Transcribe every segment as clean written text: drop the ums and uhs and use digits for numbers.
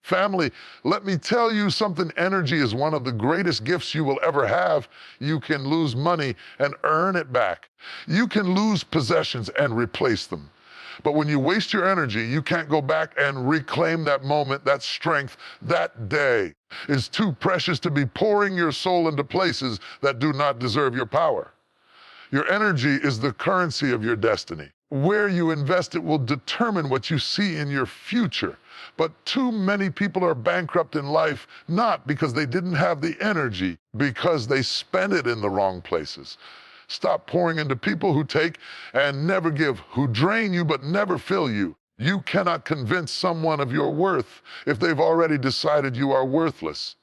Family, let me tell you something. Energy is one of the greatest gifts you will ever have. You can lose money and earn it back. You can lose possessions and replace them. But when you waste your energy, you can't go back and reclaim that moment, that strength. That day is too precious to be pouring your soul into places that do not deserve your power. Your energy is the currency of your destiny. Where you invest it will determine what you see in your future. But too many people are bankrupt in life, not because they didn't have the energy, because they spent it in the wrong places. Stop pouring into people who take and never give, who drain you but never fill you. You cannot convince someone of your worth if they've already decided you are worthless.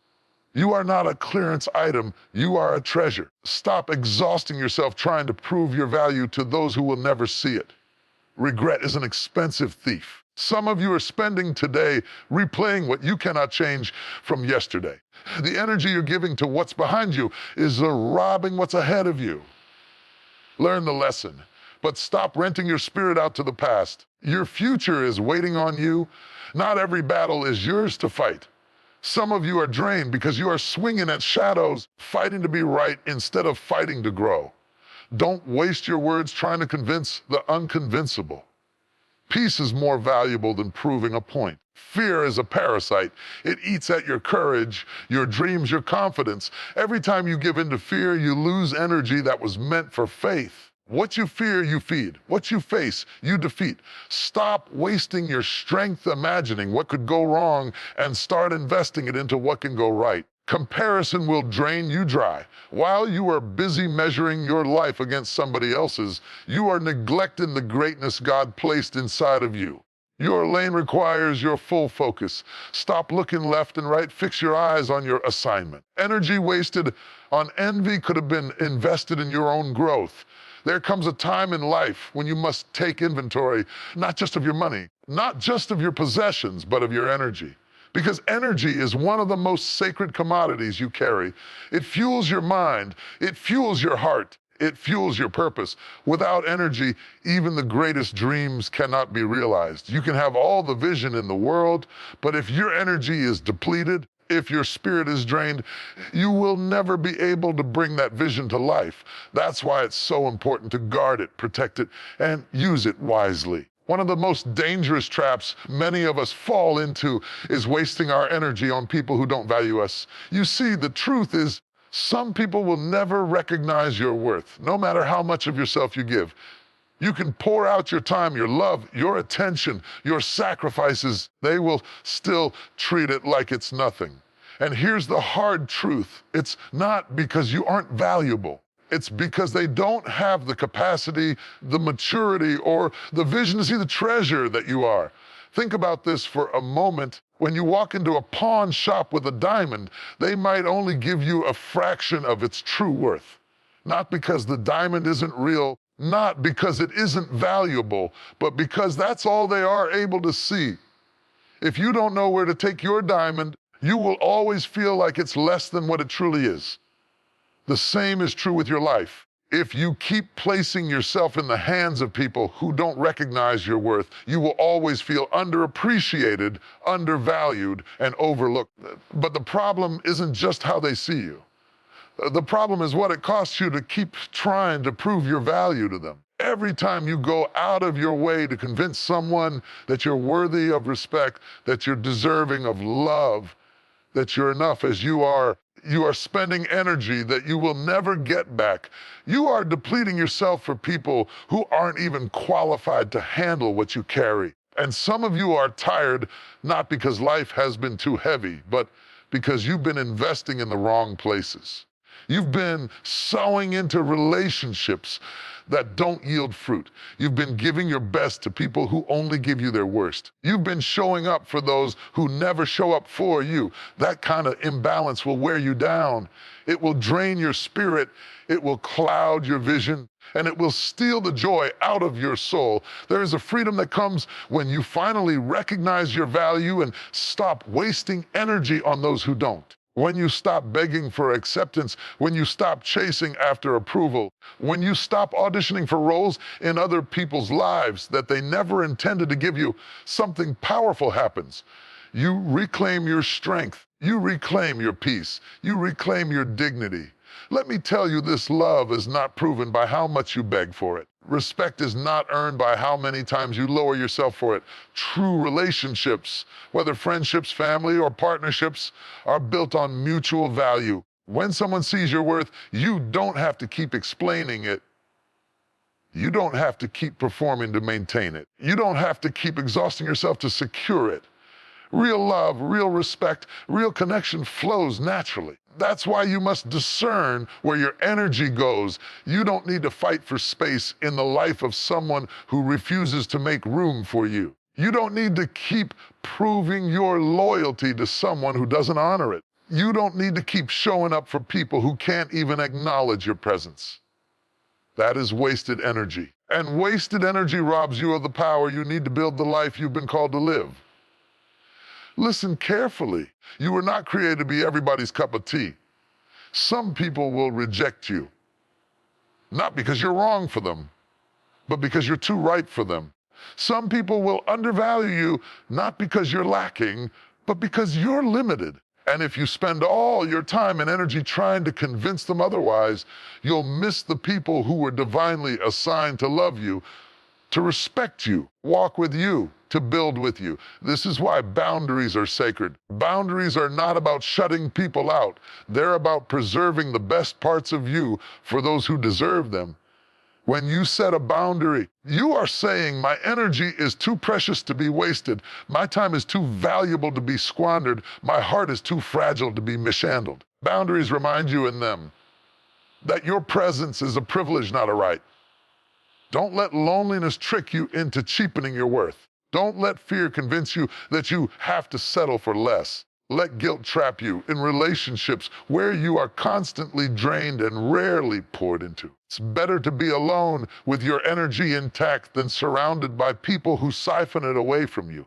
You are not a clearance item, you are a treasure. Stop exhausting yourself trying to prove your value to those who will never see it. Regret is an expensive thief. Some of you are spending today replaying what you cannot change from yesterday. The energy you're giving to what's behind you is robbing what's ahead of you. Learn the lesson, but stop renting your spirit out to the past. Your future is waiting on you. Not every battle is yours to fight. Some of you are drained because you are swinging at shadows, fighting to be right instead of fighting to grow. Don't waste your words trying to convince the unconvincible. Peace is more valuable than proving a point. Fear is a parasite. It eats at your courage, your dreams, your confidence. Every time you give in to fear, you lose energy that was meant for faith. What you fear, you feed. What you face, you defeat. Stop wasting your strength imagining what could go wrong and start investing it into what can go right. Comparison will drain you dry. While you are busy measuring your life against somebody else's, you are neglecting the greatness God placed inside of you. Your lane requires your full focus. Stop looking left and right. Fix your eyes on your assignment. Energy wasted on envy could have been invested in your own growth. There comes a time in life when you must take inventory, not just of your money, not just of your possessions, but of your energy. Because energy is one of the most sacred commodities you carry. It fuels your mind, it fuels your heart, it fuels your purpose. Without energy, even the greatest dreams cannot be realized. You can have all the vision in the world, but if your energy is depleted, if your spirit is drained, you will never be able to bring that vision to life. That's why it's so important to guard it, protect it, and use it wisely. One of the most dangerous traps many of us fall into is wasting our energy on people who don't value us. You see, the truth is, some people will never recognize your worth, no matter how much of yourself you give. You can pour out your time, your love, your attention, your sacrifices. They will still treat it like it's nothing. And here's the hard truth. It's not because you aren't valuable. It's because they don't have the capacity, the maturity, or the vision to see the treasure that you are. Think about this for a moment. When you walk into a pawn shop with a diamond, they might only give you a fraction of its true worth. Not because the diamond isn't real, not because it isn't valuable, but because that's all they are able to see. If you don't know where to take your diamond, you will always feel like it's less than what it truly is. The same is true with your life. If you keep placing yourself in the hands of people who don't recognize your worth, you will always feel underappreciated, undervalued, and overlooked. But the problem isn't just how they see you. The problem is what it costs you to keep trying to prove your value to them. Every time you go out of your way to convince someone that you're worthy of respect, that you're deserving of love, that you're enough as you are spending energy that you will never get back. You are depleting yourself for people who aren't even qualified to handle what you carry. And some of you are tired, not because life has been too heavy, but because you've been investing in the wrong places. You've been sowing into relationships that don't yield fruit. You've been giving your best to people who only give you their worst. You've been showing up for those who never show up for you. That kind of imbalance will wear you down. It will drain your spirit. It will cloud your vision, and it will steal the joy out of your soul. There is a freedom that comes when you finally recognize your value and stop wasting energy on those who don't. When you stop begging for acceptance, when you stop chasing after approval, when you stop auditioning for roles in other people's lives that they never intended to give you, something powerful happens. You reclaim your strength. You reclaim your peace. You reclaim your dignity. Let me tell you, this love is not proven by how much you beg for it. Respect is not earned by how many times you lower yourself for it. True relationships, whether friendships, family, or partnerships, are built on mutual value. When someone sees your worth, you don't have to keep explaining it. You don't have to keep performing to maintain it. You don't have to keep exhausting yourself to secure it. Real love, real respect, real connection flows naturally. That's why you must discern where your energy goes. You don't need to fight for space in the life of someone who refuses to make room for you. You don't need to keep proving your loyalty to someone who doesn't honor it. You don't need to keep showing up for people who can't even acknowledge your presence. That is wasted energy. And wasted energy robs you of the power you need to build the life you've been called to live. Listen carefully. You were not created to be everybody's cup of tea. Some people will reject you, not because you're wrong for them, but because you're too right for them. Some people will undervalue you, not because you're lacking, but because you're limited. And if you spend all your time and energy trying to convince them otherwise, you'll miss the people who were divinely assigned to love you, to respect you, walk with you, to build with you. This is why boundaries are sacred. Boundaries are not about shutting people out. They're about preserving the best parts of you for those who deserve them. When you set a boundary, you are saying, my energy is too precious to be wasted. My time is too valuable to be squandered. My heart is too fragile to be mishandled. Boundaries remind you and them that your presence is a privilege, not a right. Don't let loneliness trick you into cheapening your worth. Don't let fear convince you that you have to settle for less. Let guilt trap you in relationships where you are constantly drained and rarely poured into. It's better to be alone with your energy intact than surrounded by people who siphon it away from you.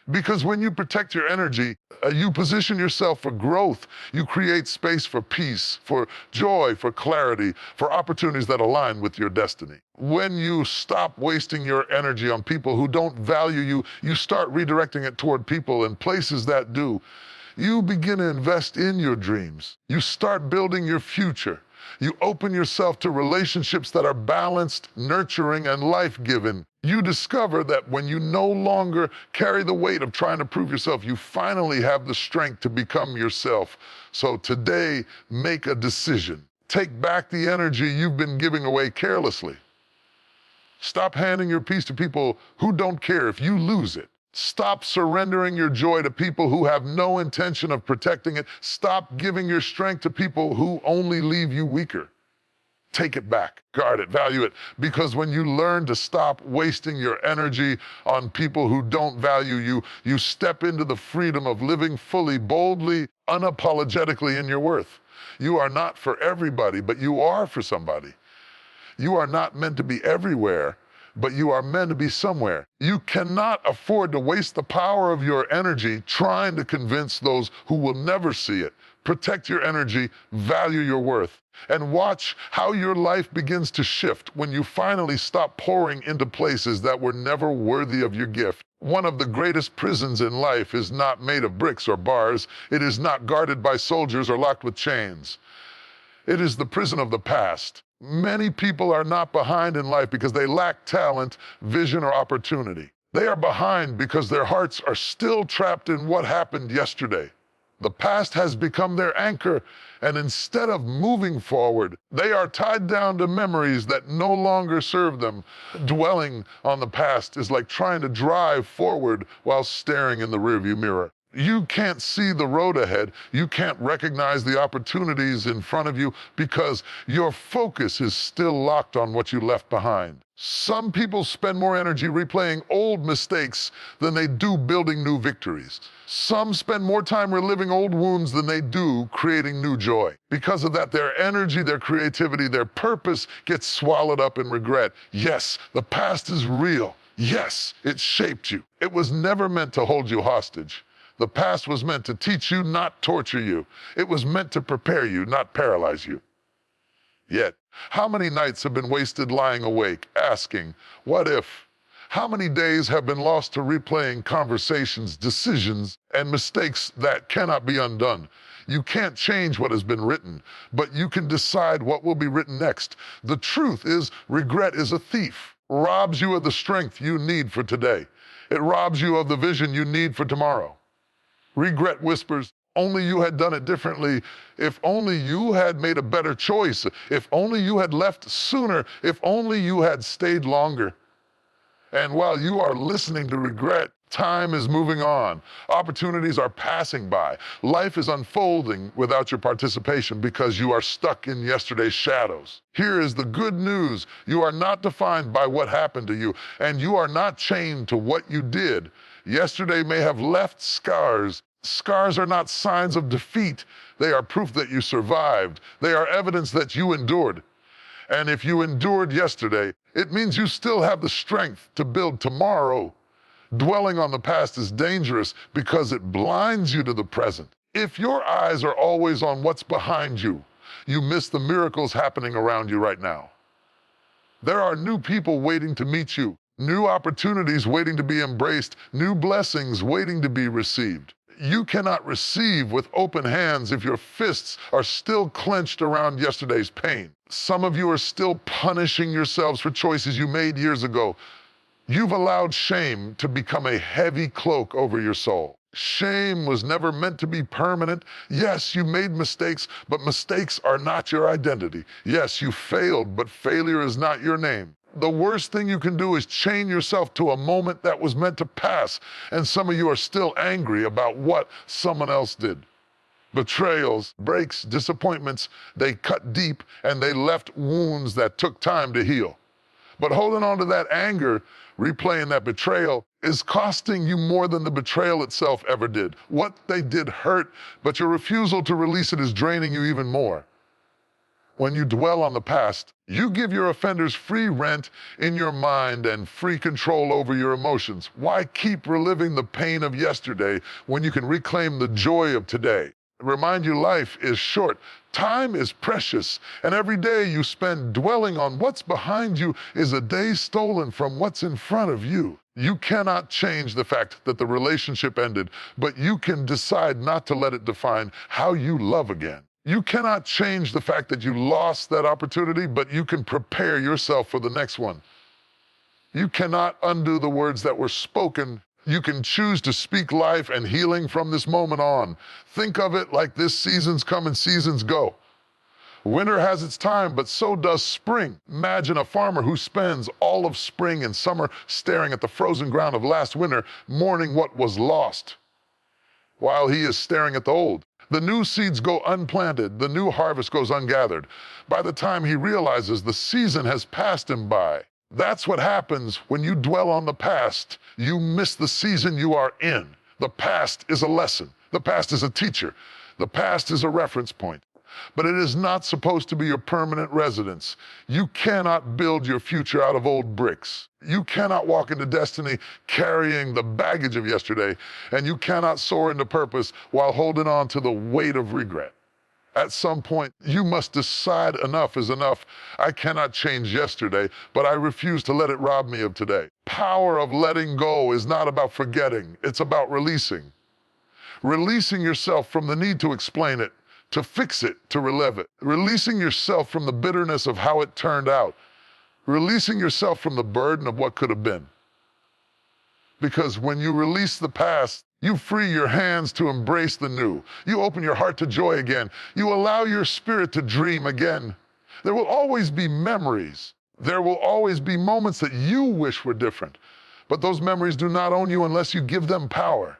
Because when you protect your energy, you position yourself for growth. You create space for peace, for joy, for clarity, for opportunities that align with your destiny. When you stop wasting your energy on people who don't value you, you start redirecting it toward people and places that do. You begin to invest in your dreams. You start building your future. You open yourself to relationships that are balanced, nurturing, and life-giving. You discover that when you no longer carry the weight of trying to prove yourself, you finally have the strength to become yourself. So today, make a decision. Take back the energy you've been giving away carelessly. Stop handing your peace to people who don't care if you lose it. Stop surrendering your joy to people who have no intention of protecting it. Stop giving your strength to people who only leave you weaker. Take it back, guard it, value it, because when you learn to stop wasting your energy on people who don't value you, you step into the freedom of living fully, boldly, unapologetically in your worth. You are not for everybody, but you are for somebody. You are not meant to be everywhere, but you are meant to be somewhere. You cannot afford to waste the power of your energy trying to convince those who will never see it. Protect your energy, value your worth, and watch how your life begins to shift when you finally stop pouring into places that were never worthy of your gift. One of the greatest prisons in life is not made of bricks or bars. It is not guarded by soldiers or locked with chains. It is the prison of the past. Many people are not behind in life because they lack talent, vision, or opportunity. They are behind because their hearts are still trapped in what happened yesterday. The past has become their anchor, and instead of moving forward, they are tied down to memories that no longer serve them. Dwelling on the past is like trying to drive forward while staring in the rearview mirror. You can't see the road ahead. You can't recognize the opportunities in front of you because your focus is still locked on what you left behind. Some people spend more energy replaying old mistakes than they do building new victories. Some spend more time reliving old wounds than they do creating new joy. Because of that, their energy, their creativity, their purpose gets swallowed up in regret. Yes, the past is real. Yes, it shaped you. It was never meant to hold you hostage. The past was meant to teach you, not torture you. It was meant to prepare you, not paralyze you. Yet, how many nights have been wasted lying awake, asking, what if? How many days have been lost to replaying conversations, decisions, and mistakes that cannot be undone? You can't change what has been written, but you can decide what will be written next. The truth is, regret is a thief. Robs you of the strength you need for today. It robs you of the vision you need for tomorrow. Regret whispers, only you had done it differently. If only you had made a better choice. If only you had left sooner. If only you had stayed longer. And while you are listening to regret, time is moving on. Opportunities are passing by. Life is unfolding without your participation because you are stuck in yesterday's shadows. Here is the good news. You are not defined by what happened to you, and you are not chained to what you did. Yesterday may have left scars. Scars are not signs of defeat. They are proof that you survived. They are evidence that you endured. And if you endured yesterday, it means you still have the strength to build tomorrow. Dwelling on the past is dangerous because it blinds you to the present. If your eyes are always on what's behind you, you miss the miracles happening around you right now. There are new people waiting to meet you, new opportunities waiting to be embraced, new blessings waiting to be received. You cannot receive with open hands if your fists are still clenched around yesterday's pain. Some of you are still punishing yourselves for choices you made years ago. You've allowed shame to become a heavy cloak over your soul. Shame was never meant to be permanent. Yes, you made mistakes, but mistakes are not your identity. Yes, you failed, but failure is not your name. The worst thing you can do is chain yourself to a moment that was meant to pass, and some of you are still angry about what someone else did. Betrayals, breaks, disappointments, they cut deep and they left wounds that took time to heal. But holding on to that anger, replaying that betrayal, is costing you more than the betrayal itself ever did. What they did hurt, but your refusal to release it is draining you even more. When you dwell on the past, you give your offenders free rent in your mind and free control over your emotions. Why keep reliving the pain of yesterday when you can reclaim the joy of today? Remind you life is short, time is precious, and every day you spend dwelling on what's behind you is a day stolen from what's in front of you. You cannot change the fact that the relationship ended, but you can decide not to let it define how you love again. You cannot change the fact that you lost that opportunity, but you can prepare yourself for the next one. You cannot undo the words that were spoken. You can choose to speak life and healing from this moment on. Think of it like this: seasons come and seasons go. Winter has its time, but so does spring. Imagine a farmer who spends all of spring and summer staring at the frozen ground of last winter, mourning what was lost, while he is staring at the old. The new seeds go unplanted, the new harvest goes ungathered. By the time he realizes the season has passed him by. That's what happens when you dwell on the past. You miss the season you are in. The past is a lesson. The past is a teacher. The past is a reference point. But it is not supposed to be your permanent residence. You cannot build your future out of old bricks. You cannot walk into destiny carrying the baggage of yesterday, and you cannot soar into purpose while holding on to the weight of regret. At some point, you must decide enough is enough. I cannot change yesterday, but I refuse to let it rob me of today. Power of letting go is not about forgetting. It's about releasing. Releasing yourself from the need to explain it, to fix it, to relive it. Releasing yourself from the bitterness of how it turned out. Releasing yourself from the burden of what could have been. Because when you release the past, you free your hands to embrace the new. You open your heart to joy again. You allow your spirit to dream again. There will always be memories. There will always be moments that you wish were different. But those memories do not own you unless you give them power.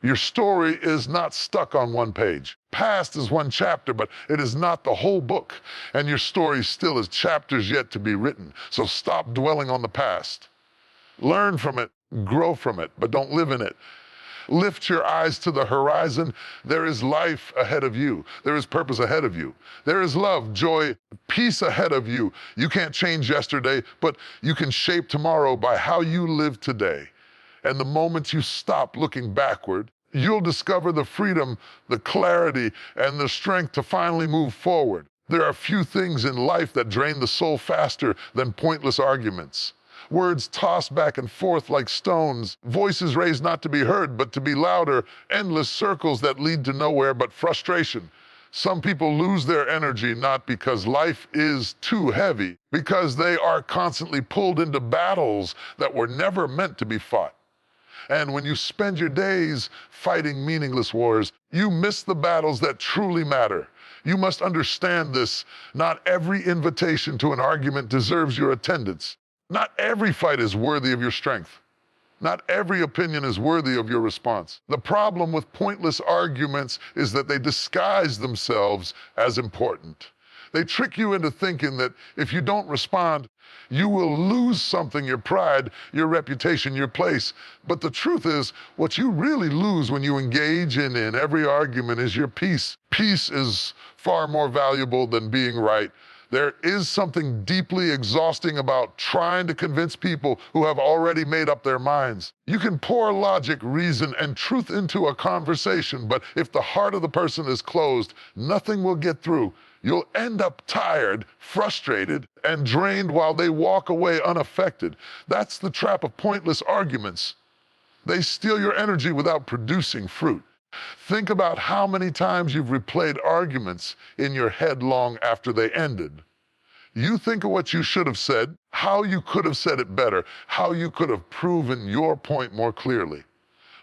Your story is not stuck on one page. Past is one chapter, but it is not the whole book. And your story still is chapters yet to be written. So stop dwelling on the past. Learn from it, grow from it, but don't live in it. Lift your eyes to the horizon. There is life ahead of you. There is purpose ahead of you. There is love, joy, peace ahead of you. You can't change yesterday, but you can shape tomorrow by how you live today. And the moment you stop looking backward, you'll discover the freedom, the clarity, and the strength to finally move forward. There are few things in life that drain the soul faster than pointless arguments. Words tossed back and forth like stones, voices raised not to be heard but to be louder, endless circles that lead to nowhere but frustration. Some people lose their energy not because life is too heavy, because they are constantly pulled into battles that were never meant to be fought. And when you spend your days fighting meaningless wars, you miss the battles that truly matter. You must understand this. Not every invitation to an argument deserves your attendance. Not every fight is worthy of your strength. Not every opinion is worthy of your response. The problem with pointless arguments is that they disguise themselves as important. They trick you into thinking that if you don't respond, you will lose something, your pride, your reputation, your place. But the truth is, what you really lose when you engage in every argument is your peace. Peace is far more valuable than being right. There is something deeply exhausting about trying to convince people who have already made up their minds. You can pour logic, reason, and truth into a conversation, but if the heart of the person is closed, nothing will get through. You'll end up tired, frustrated, and drained while they walk away unaffected. That's the trap of pointless arguments. They steal your energy without producing fruit. Think about how many times you've replayed arguments in your head long after they ended. You think of what you should have said, how you could have said it better, how you could have proven your point more clearly.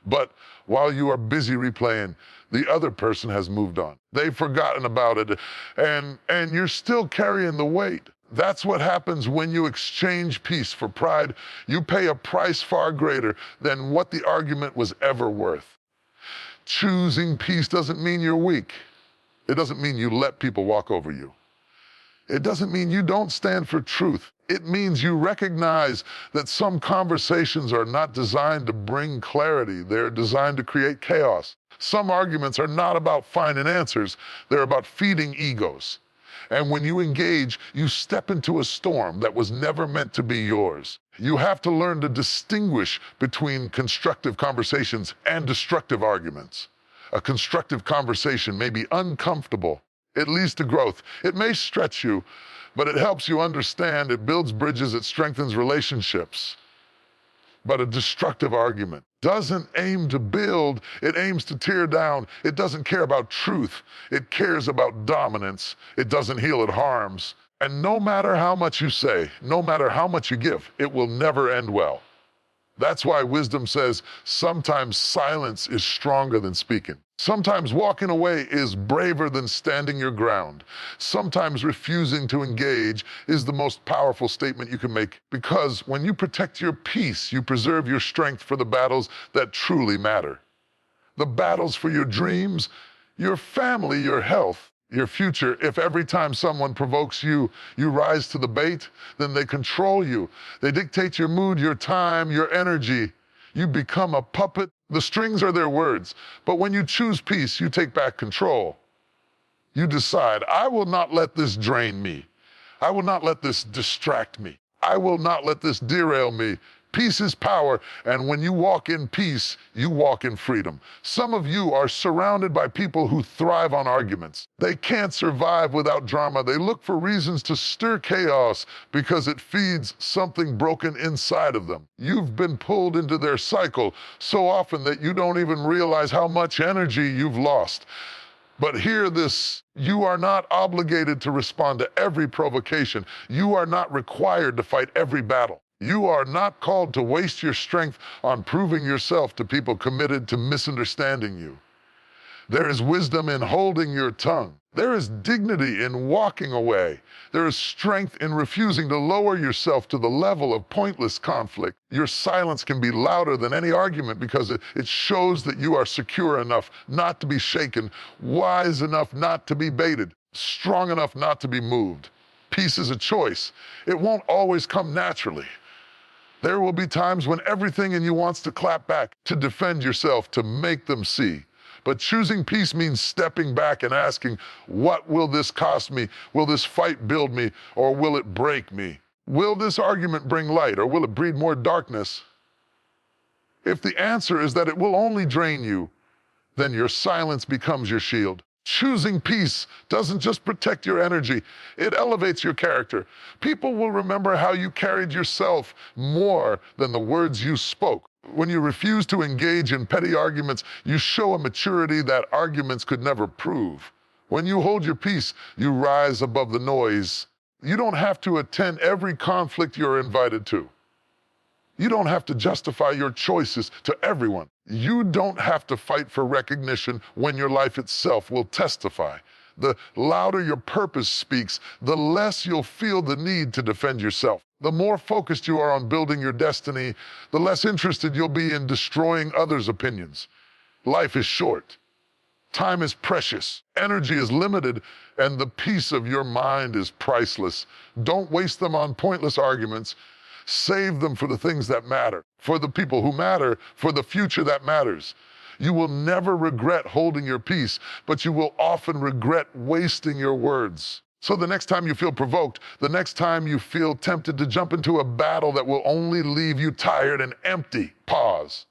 But while you are busy replaying, the other person has moved on. They've forgotten about it, and you're still carrying the weight. That's what happens when you exchange peace for pride. You pay a price far greater than what the argument was ever worth. Choosing peace doesn't mean you're weak. It doesn't mean you let people walk over you. It doesn't mean you don't stand for truth. It means you recognize that some conversations are not designed to bring clarity. They're designed to create chaos. Some arguments are not about finding answers. They're about feeding egos. And when you engage, you step into a storm that was never meant to be yours. You have to learn to distinguish between constructive conversations and destructive arguments. A constructive conversation may be uncomfortable. It leads to growth. It may stretch you, but it helps you understand. It builds bridges. It strengthens relationships. But a destructive argument doesn't aim to build. It aims to tear down. It doesn't care about truth. It cares about dominance. It doesn't heal, it harms. And no matter how much you say, no matter how much you give, it will never end well. That's why wisdom says sometimes silence is stronger than speaking. Sometimes walking away is braver than standing your ground. Sometimes refusing to engage is the most powerful statement you can make, because when you protect your peace, you preserve your strength for the battles that truly matter. The battles for your dreams, your family, your health, your future. If every time someone provokes you, you rise to the bait, then they control you. They dictate your mood, your time, your energy. You become a puppet. The strings are their words. But when you choose peace, you take back control. You decide, I will not let this drain me. I will not let this distract me. I will not let this derail me. Peace is power, and when you walk in peace, you walk in freedom. Some of you are surrounded by people who thrive on arguments. They can't survive without drama. They look for reasons to stir chaos because it feeds something broken inside of them. You've been pulled into their cycle so often that you don't even realize how much energy you've lost. But hear this, you are not obligated to respond to every provocation. You are not required to fight every battle. You are not called to waste your strength on proving yourself to people committed to misunderstanding you. There is wisdom in holding your tongue. There is dignity in walking away. There is strength in refusing to lower yourself to the level of pointless conflict. Your silence can be louder than any argument because it shows that you are secure enough not to be shaken, wise enough not to be baited, strong enough not to be moved. Peace is a choice. It won't always come naturally. There will be times when everything in you wants to clap back, to defend yourself, to make them see. But choosing peace means stepping back and asking, what will this cost me? Will this fight build me, or will it break me? Will this argument bring light, or will it breed more darkness? If the answer is that it will only drain you, then your silence becomes your shield. Choosing peace doesn't just protect your energy, it elevates your character. People will remember how you carried yourself more than the words you spoke. When you refuse to engage in petty arguments, you show a maturity that arguments could never prove. When you hold your peace, you rise above the noise. You don't have to attend every conflict you're invited to. You don't have to justify your choices to everyone. You don't have to fight for recognition when your life itself will testify. The louder your purpose speaks, the less you'll feel the need to defend yourself. The more focused you are on building your destiny, the less interested you'll be in destroying others' opinions. Life is short. Time is precious. Energy is limited, and the peace of your mind is priceless. Don't waste them on pointless arguments. Save them for the things that matter, for the people who matter, for the future that matters. You will never regret holding your peace, but you will often regret wasting your words. So the next time you feel provoked, the next time you feel tempted to jump into a battle that will only leave you tired and empty, pause.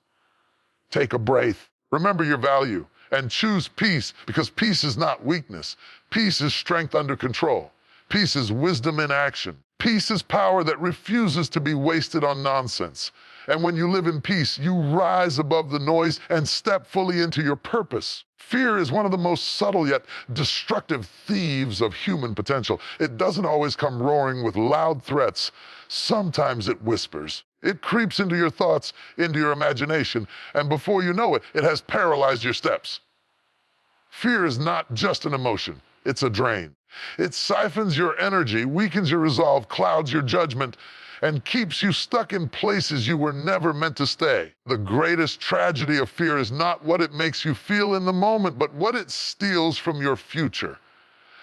Take a breath. Remember your value and choose peace, because peace is not weakness. Peace is strength under control. Peace is wisdom in action. Peace is power that refuses to be wasted on nonsense. And when you live in peace, you rise above the noise and step fully into your purpose. Fear is one of the most subtle yet destructive thieves of human potential. It doesn't always come roaring with loud threats. Sometimes it whispers. It creeps into your thoughts, into your imagination, and before you know it, it has paralyzed your steps. Fear is not just an emotion, it's a drain. It siphons your energy, weakens your resolve, clouds your judgment, and keeps you stuck in places you were never meant to stay. The greatest tragedy of fear is not what it makes you feel in the moment, but what it steals from your future.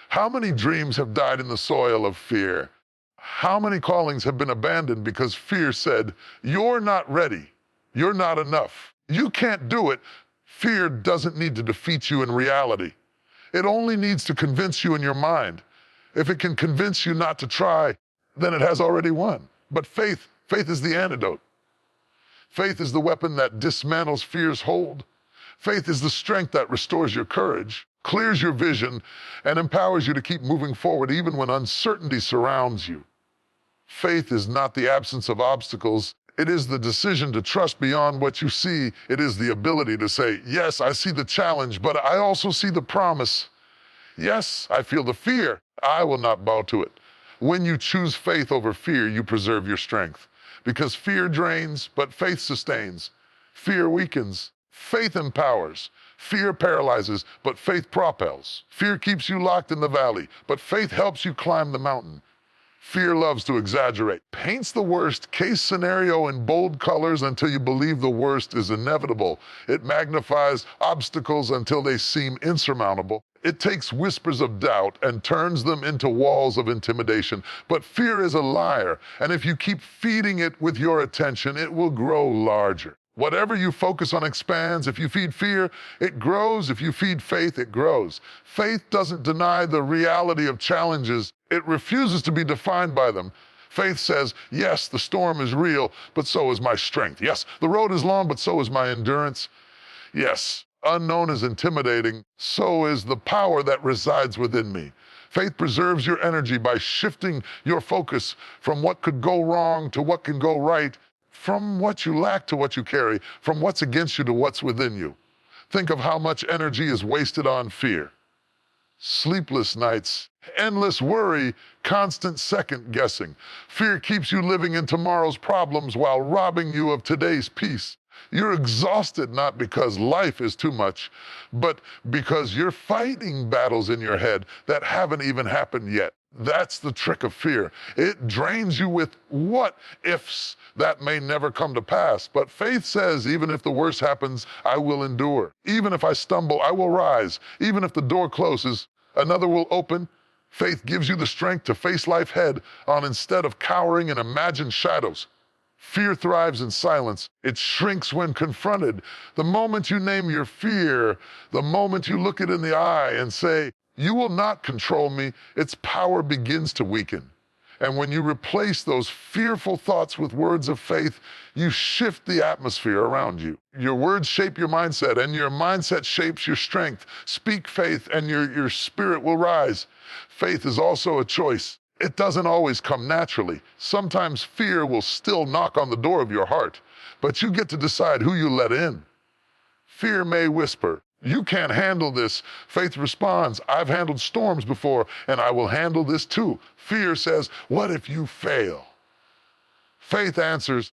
How many dreams have died in the soil of fear? How many callings have been abandoned because fear said, "You're not ready. You're not enough. You can't do it." Fear doesn't need to defeat you in reality. It only needs to convince you in your mind. If it can convince you not to try, then it has already won. But faith is the antidote. Faith is the weapon that dismantles fear's hold. Faith is the strength that restores your courage, clears your vision, and empowers you to keep moving forward even when uncertainty surrounds you. Faith is not the absence of obstacles. It is the decision to trust beyond what you see. It is the ability to say, yes, I see the challenge, but I also see the promise. Yes, I feel the fear. I will not bow to it. When you choose faith over fear, you preserve your strength. Because fear drains, but faith sustains. Fear weakens. Faith empowers. Fear paralyzes, but faith propels. Fear keeps you locked in the valley, but faith helps you climb the mountain. Fear loves to exaggerate, paints the worst case scenario in bold colors until you believe the worst is inevitable. It magnifies obstacles until they seem insurmountable. It takes whispers of doubt and turns them into walls of intimidation. But fear is a liar, and if you keep feeding it with your attention, it will grow larger. Whatever you focus on expands. If you feed fear, it grows. If you feed faith, it grows. Faith doesn't deny the reality of challenges. It refuses to be defined by them. Faith says, yes, the storm is real, but so is my strength. Yes, the road is long, but so is my endurance. Yes, unknown is intimidating, so is the power that resides within me. Faith preserves your energy by shifting your focus from what could go wrong to what can go right, from what you lack to what you carry, from what's against you to what's within you. Think of how much energy is wasted on fear. Sleepless nights, endless worry, constant second guessing. Fear keeps you living in tomorrow's problems while robbing you of today's peace. You're exhausted not because life is too much, but because you're fighting battles in your head that haven't even happened yet. That's the trick of fear. It drains you with what-ifs that may never come to pass. But faith says, even if the worst happens, I will endure. Even if I stumble, I will rise. Even if the door closes, another will open. Faith gives you the strength to face life head on instead of cowering in imagined shadows. Fear thrives in silence. It shrinks when confronted. The moment you name your fear, the moment you look it in the eye and say, you will not control me, its power begins to weaken. And when you replace those fearful thoughts with words of faith, you shift the atmosphere around you. Your words shape your mindset, and your mindset shapes your strength. Speak faith, and your spirit will rise. Faith is also a choice. It doesn't always come naturally. Sometimes fear will still knock on the door of your heart, but you get to decide who you let in. Fear may whisper, "You can't handle this." Faith responds, "I've handled storms before, and I will handle this too." Fear says, "What if you fail?" Faith answers,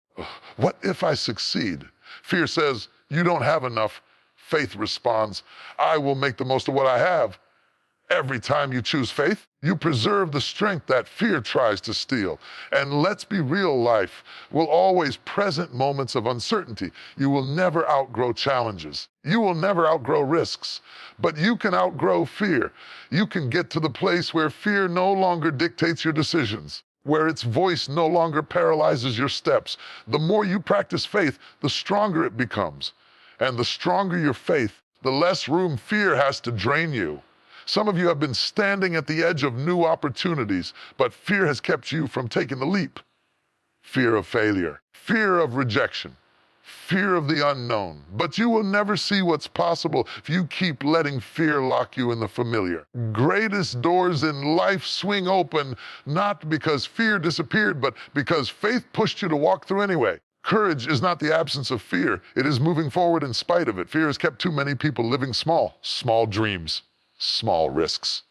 "What if I succeed?" Fear says, "You don't have enough." Faith responds, "I will make the most of what I have." Every time you choose faith, you preserve the strength that fear tries to steal. And let's be real, life will always present moments of uncertainty. You will never outgrow challenges. You will never outgrow risks. But you can outgrow fear. You can get to the place where fear no longer dictates your decisions, where its voice no longer paralyzes your steps. The more you practice faith, the stronger it becomes. And the stronger your faith, the less room fear has to drain you. Some of you have been standing at the edge of new opportunities, but fear has kept you from taking the leap. Fear of failure, fear of rejection, fear of the unknown. But you will never see what's possible if you keep letting fear lock you in the familiar. Greatest doors in life swing open, not because fear disappeared, but because faith pushed you to walk through anyway. Courage is not the absence of fear. It is moving forward in spite of it. Fear has kept too many people living small dreams. Small risks,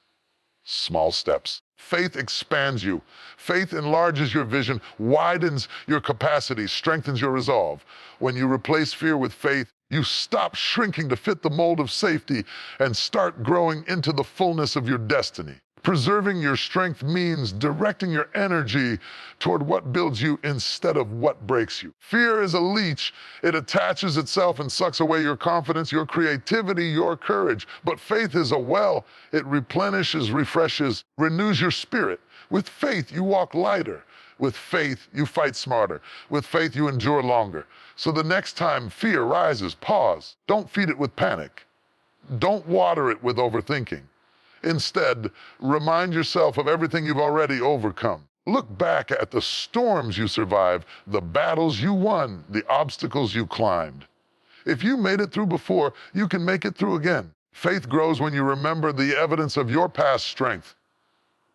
small steps. Faith expands you. Faith enlarges your vision, widens your capacity, strengthens your resolve. When you replace fear with faith, you stop shrinking to fit the mold of safety and start growing into the fullness of your destiny. Preserving your strength means directing your energy toward what builds you instead of what breaks you. Fear is a leech. It attaches itself and sucks away your confidence, your creativity, your courage. But faith is a well. It replenishes, refreshes, renews your spirit. With faith, you walk lighter. With faith, you fight smarter. With faith, you endure longer. So the next time fear rises, pause. Don't feed it with panic. Don't water it with overthinking. Instead, remind yourself of everything you've already overcome. Look back at the storms you survived, the battles you won, the obstacles you climbed. If you made it through before, you can make it through again. Faith grows when you remember the evidence of your past strength.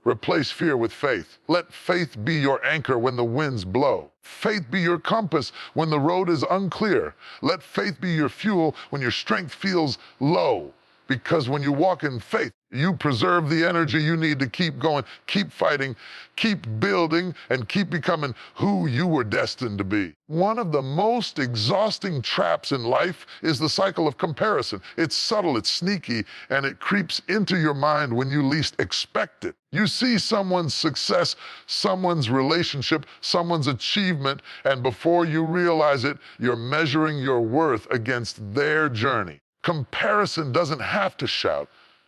Replace fear with faith. Let faith be your anchor when the winds blow. Faith be your compass when the road is unclear. Let faith be your fuel when your strength feels low. Because when you walk in faith, you preserve the energy you need to keep going, keep fighting, keep building, and keep becoming who you were destined to be. One of the most exhausting traps in life is the cycle of comparison. It's subtle, it's sneaky, and it creeps into your mind when you least expect it. You see someone's success, someone's relationship, someone's achievement, and before you realize it, you're measuring your worth against their journey. Comparison doesn't have to shout.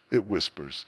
It whispers.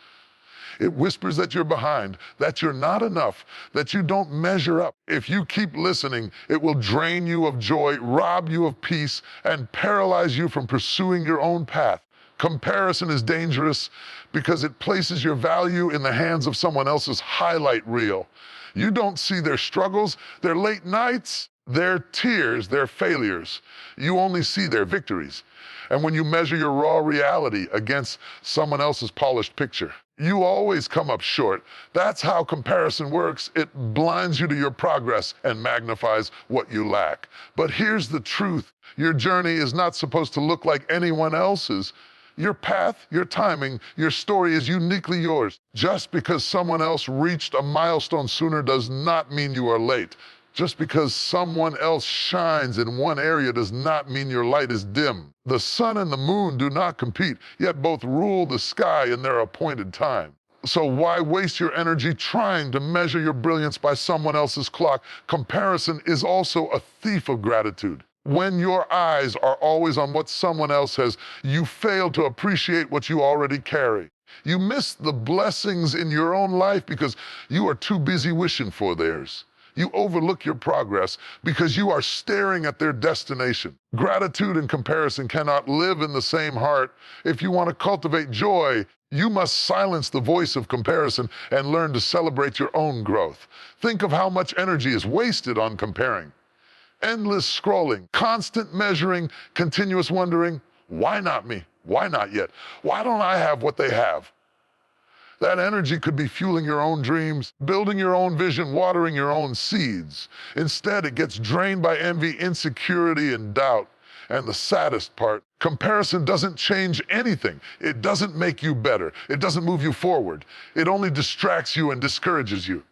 It whispers that you're behind, that you're not enough, that you don't measure up. If you keep listening, it will drain you of joy, rob you of peace, and paralyze you from pursuing your own path. Comparison is dangerous because it places your value in the hands of someone else's highlight reel. You don't see their struggles, their late nights, their tears, their failures. You only see their victories. And when you measure your raw reality against someone else's polished picture, you always come up short. That's how comparison works. It blinds you to your progress and magnifies what you lack. But here's the truth. Your journey is not supposed to look like anyone else's. Your path, your timing, your story is uniquely yours. Just because someone else reached a milestone sooner does not mean you are late. Just because someone else shines in one area does not mean your light is dim. The sun and the moon do not compete, yet both rule the sky in their appointed time. So why waste your energy trying to measure your brilliance by someone else's clock? Comparison is also a thief of gratitude. When your eyes are always on what someone else has, you fail to appreciate what you already carry. You miss the blessings in your own life because you are too busy wishing for theirs. You overlook your progress because you are staring at their destination. Gratitude and comparison cannot live in the same heart. If you want to cultivate joy, you must silence the voice of comparison and learn to celebrate your own growth. Think of how much energy is wasted on comparing. Endless scrolling, constant measuring, continuous wondering, why not me? Why not yet? Why don't I have what they have? That energy could be fueling your own dreams, building your own vision, watering your own seeds. Instead, it gets drained by envy, insecurity, and doubt. And the saddest part, comparison doesn't change anything. It doesn't make you better. It doesn't move you forward. It only distracts you and discourages you.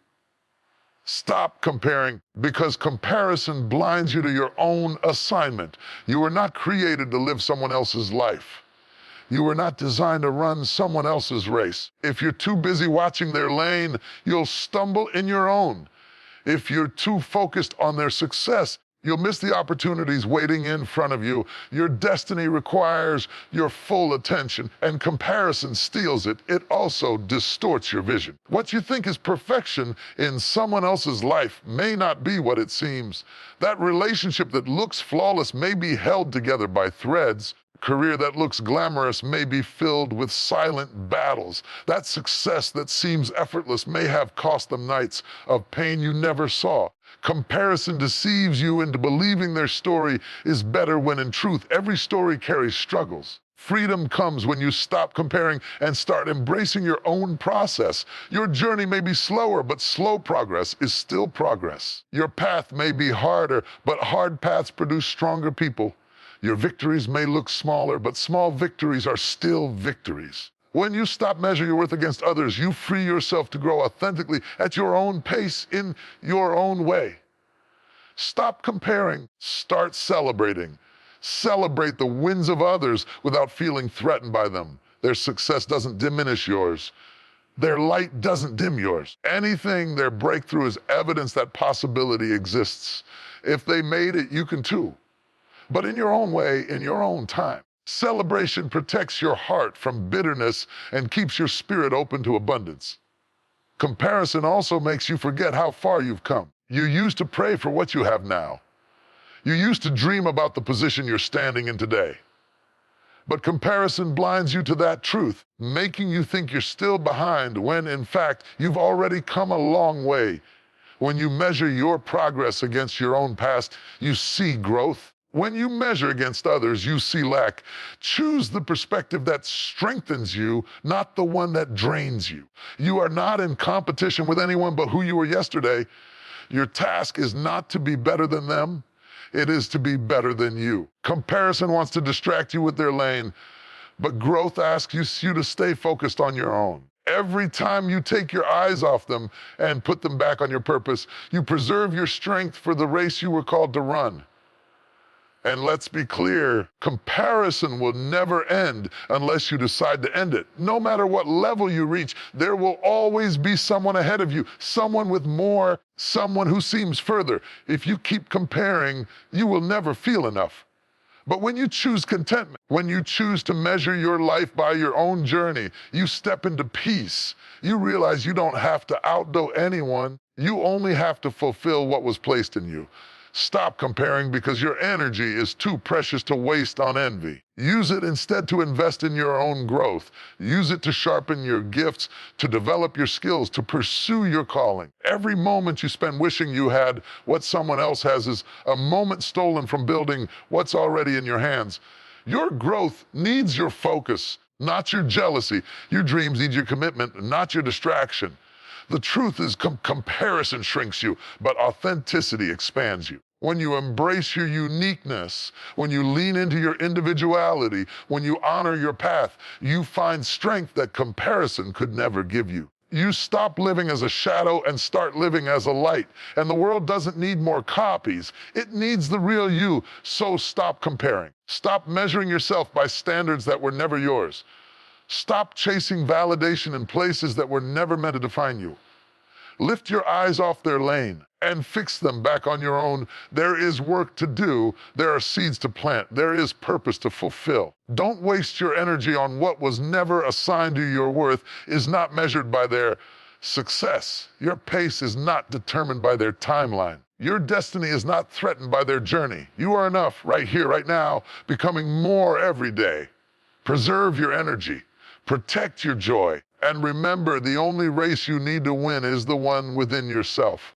Stop comparing, because comparison blinds you to your own assignment. You were not created to live someone else's life. You were not designed to run someone else's race. If you're too busy watching their lane, you'll stumble in your own. If you're too focused on their success, you'll miss the opportunities waiting in front of you. Your destiny requires your full attention, and comparison steals it. It also distorts your vision. What you think is perfection in someone else's life may not be what it seems. That relationship that looks flawless may be held together by threads. Career that looks glamorous may be filled with silent battles. That success that seems effortless may have cost them nights of pain you never saw. Comparison deceives you into believing their story is better when in truth every story carries struggles. Freedom comes when you stop comparing and start embracing your own process. Your journey may be slower, but slow progress is still progress. Your path may be harder, but hard paths produce stronger people. Your victories may look smaller, but small victories are still victories. When you stop measuring your worth against others, you free yourself to grow authentically at your own pace, in your own way. Stop comparing, start celebrating. Celebrate the wins of others without feeling threatened by them. Their success doesn't diminish yours. Their light doesn't dim yours. Anything, their breakthrough is evidence that possibility exists. If they made it, you can too. But in your own way, in your own time. Celebration protects your heart from bitterness and keeps your spirit open to abundance. Comparison also makes you forget how far you've come. You used to pray for what you have now. You used to dream about the position you're standing in today. But comparison blinds you to that truth, making you think you're still behind when, in fact, you've already come a long way. When you measure your progress against your own past, you see growth. When you measure against others, you see lack. Choose the perspective that strengthens you, not the one that drains you. You are not in competition with anyone but who you were yesterday. Your task is not to be better than them. It is to be better than you. Comparison wants to distract you with their lane, but growth asks you to stay focused on your own. Every time you take your eyes off them and put them back on your purpose, you preserve your strength for the race you were called to run. And let's be clear, comparison will never end unless you decide to end it. No matter what level you reach, there will always be someone ahead of you, someone with more, someone who seems further. If you keep comparing, you will never feel enough. But when you choose contentment, when you choose to measure your life by your own journey, you step into peace. You realize you don't have to outdo anyone. You only have to fulfill what was placed in you. Stop comparing because your energy is too precious to waste on envy. Use it instead to invest in your own growth. Use it to sharpen your gifts, to develop your skills, to pursue your calling. Every moment you spend wishing you had what someone else has is a moment stolen from building what's already in your hands. Your growth needs your focus, not your jealousy. Your dreams need your commitment, not your distraction. The truth is comparison shrinks you, but authenticity expands you. When you embrace your uniqueness, when you lean into your individuality, when you honor your path, you find strength that comparison could never give you. You stop living as a shadow and start living as a light. And the world doesn't need more copies. It needs the real you. So stop comparing. Stop measuring yourself by standards that were never yours. Stop chasing validation in places that were never meant to define you. Lift your eyes off their lane and fix them back on your own. There is work to do. There are seeds to plant. There is purpose to fulfill. Don't waste your energy on what was never assigned to your worth, is not measured by their Success, your pace is not determined by their timeline. Your destiny is not threatened by their journey. You are enough right here, right now, becoming more every day. Preserve your energy, protect your joy, and remember the only race you need to win is the one within yourself.